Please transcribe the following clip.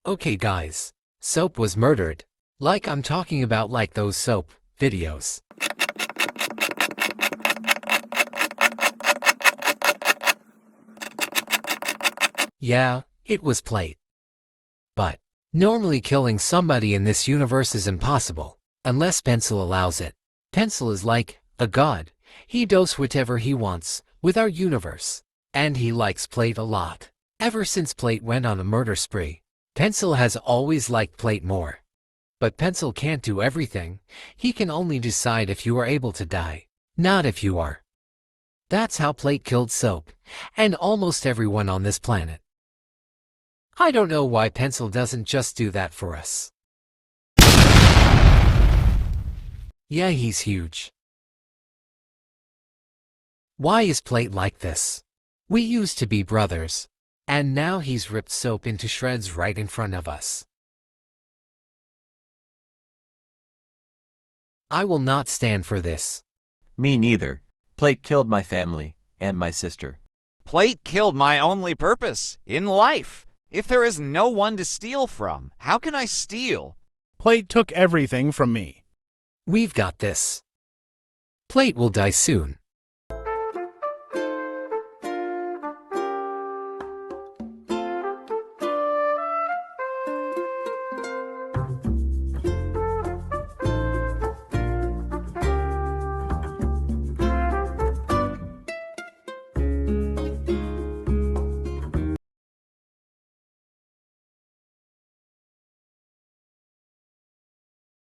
Okay guys, Soap was murdered. Like I'm talking about like those soap videos. Yeah, it was Plate. But normally killing somebody in this universe is impossible, unless Pencil allows it. Pencil is like a god. He does whatever he wants with our universe. And he likes Plate a lot. Ever since Plate went on a murder spree, Pencil has always liked Plate more. But Pencil can't do everything. He can only decide if you are able to die, not if you are. That's how Plate killed Soap, and almost everyone on this planet. I don't know why Pencil doesn't just do that for us. Yeah, he's huge. Why is Plate like this? We used to be brothers, and now he's ripped Soap into shreds right in front of us. I will not stand for this. Me neither. Plate killed my family and my sister. Plate killed my only purpose in life. If there is no one to steal from, how can I steal? Plate took everything from me. We've got this. Plate will die soon.